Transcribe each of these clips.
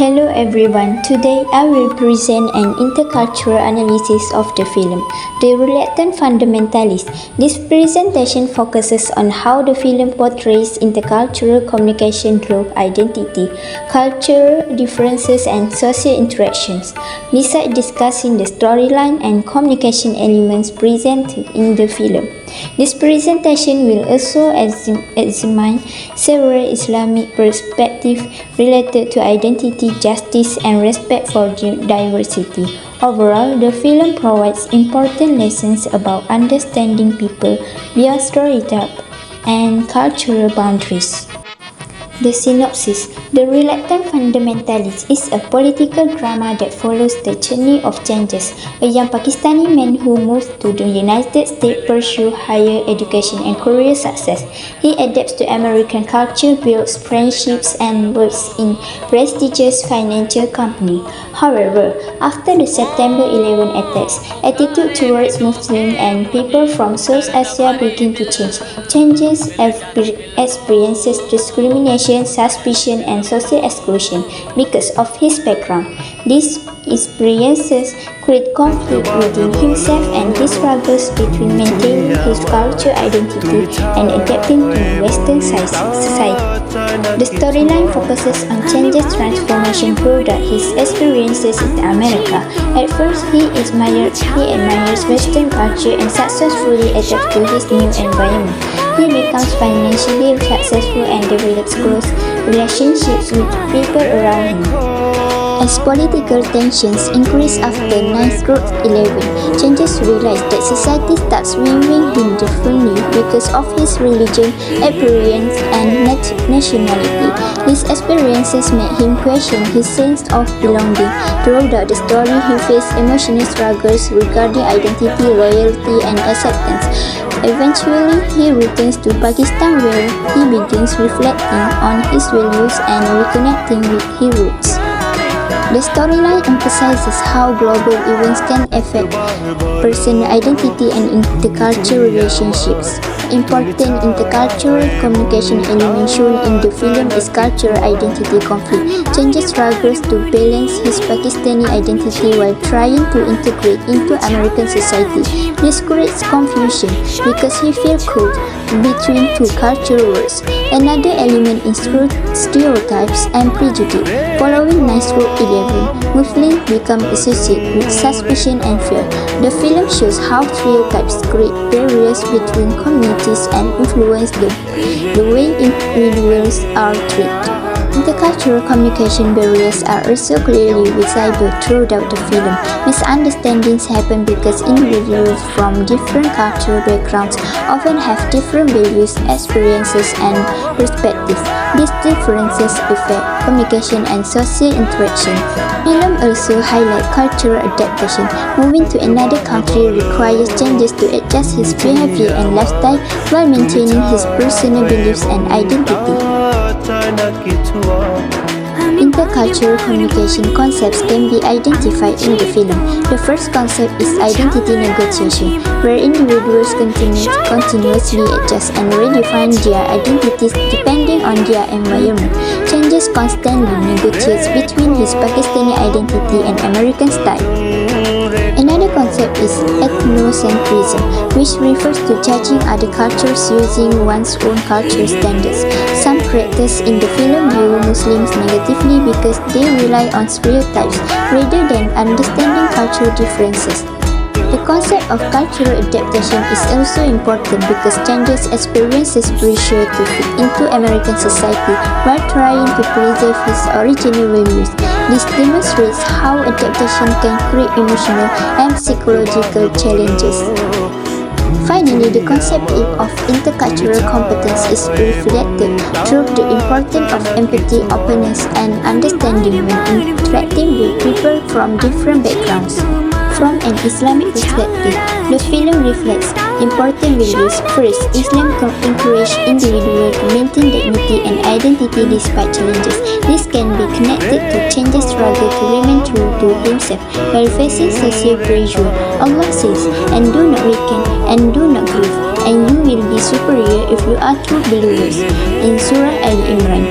Hello everyone, today I will present an intercultural analysis of the film, The Reluctant Fundamentalist. This presentation focuses on how the film portrays intercultural communication through identity, cultural differences and social interactions, besides discussing the storyline and communication elements presented in the film. This presentation will also examine several Islamic perspectives related to identity, justice, and respect for diversity. Overall, the film provides important lessons about understanding people beyond stereotypes and cultural boundaries. The synopsis: The Reluctant Fundamentalist is a political drama that follows the journey of changes, a young Pakistani man who moves to the United States to pursue higher education and career success. He adapts to American culture, builds friendships, and works in prestigious financial company. However, after the September 11 attacks, attitude towards Muslims and people from South Asia begin to change. Changes experiences discrimination, suspicion, and social exclusion because of his background. These experiences create conflict within himself and his struggles between maintaining his cultural identity and adapting to Western society. The storyline focuses on changes transformation throughout his experiences in America. At first, he admires Western culture and successfully adapts to his new environment. He becomes financially successful and develops close relationships with people around him. As political tensions increase after 9/11, changes realize that society starts viewing him differently because of his religion, appearance, and nationality. These experiences make him question his sense of belonging. Throughout the story, he faces emotional struggles regarding identity, loyalty, and acceptance. Eventually, he returns to Pakistan where he begins reflecting on his values and reconnecting with his roots. The storyline emphasizes how global events can affect personal identity and intercultural relationships. Important intercultural communication element shown in the film is cultural identity conflict. Changes struggles to balance his Pakistani identity while trying to integrate into American society. This creates confusion because he feels caught between two cultural worlds. Another element is stereotypes and prejudice. Following 9/11, Muslims become associated with suspicion and fear. The film shows how stereotypes create barriers between communities and influence the way individuals are treated. Intercultural communication barriers are also clearly visible throughout the film. Misunderstandings happen because individuals from different cultural backgrounds often have different values, experiences, and perspectives. These differences affect communication and social interaction. Film also highlights cultural adaptation. Moving to another country requires changes to adjust his behavior and lifestyle while maintaining his personal beliefs and identity. Intercultural communication concepts can be identified in the film. The first concept is identity negotiation, where individuals continuously adjust and redefine their identities depending on their environment. Changes constantly negotiates between his Pakistani identity and American style. Another concept is ethnocentrism, which refers to judging other cultures using one's own cultural standards. Some characters in the film view Muslims negatively because they rely on stereotypes rather than understanding cultural differences. The concept of cultural adaptation is also important because changes experiences pressure to fit into American society while trying to preserve his original values. This demonstrates how adaptation can create emotional and psychological challenges. Finally, the concept of intercultural competence is reflected through the importance of empathy, openness, and understanding when interacting with people from different backgrounds. From an Islamic perspective, the film reflects important values. First, Islam encourages individuals to maintain dignity and identity despite challenges. This can be connected to changes struggle to remain true to himself while facing social pressure. Allah says, "And do not weaken, and do not grieve, and you will be superior if you are true believers," in Surah Al Imran.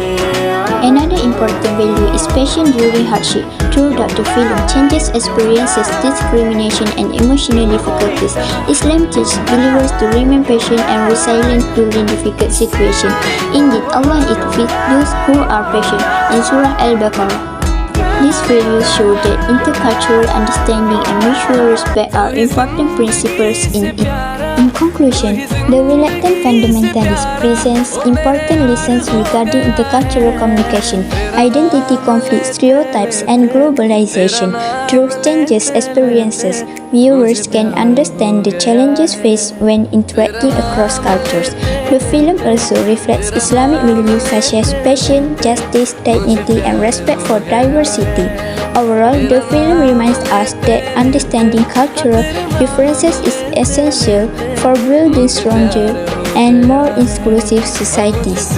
Another important value is passion during hardship. Throughout the film, changes experiences discrimination and emotional difficulties. Islam teaches believers to remain patient and resilient during difficult situations. Indeed, Allah is with those who are patient in Surah Al-Baqarah. These values show that intercultural understanding and mutual respect are important principles in it. In conclusion, The Reluctant Fundamentalist presents important lessons regarding intercultural communication, identity conflict, stereotypes, and globalization. Through changes experiences, viewers can understand the challenges faced when interacting across cultures. The film also reflects Islamic values such as passion, justice, dignity, and respect for diversity. Overall, the film reminds us that understanding cultural differences is essential for building stronger and more inclusive societies.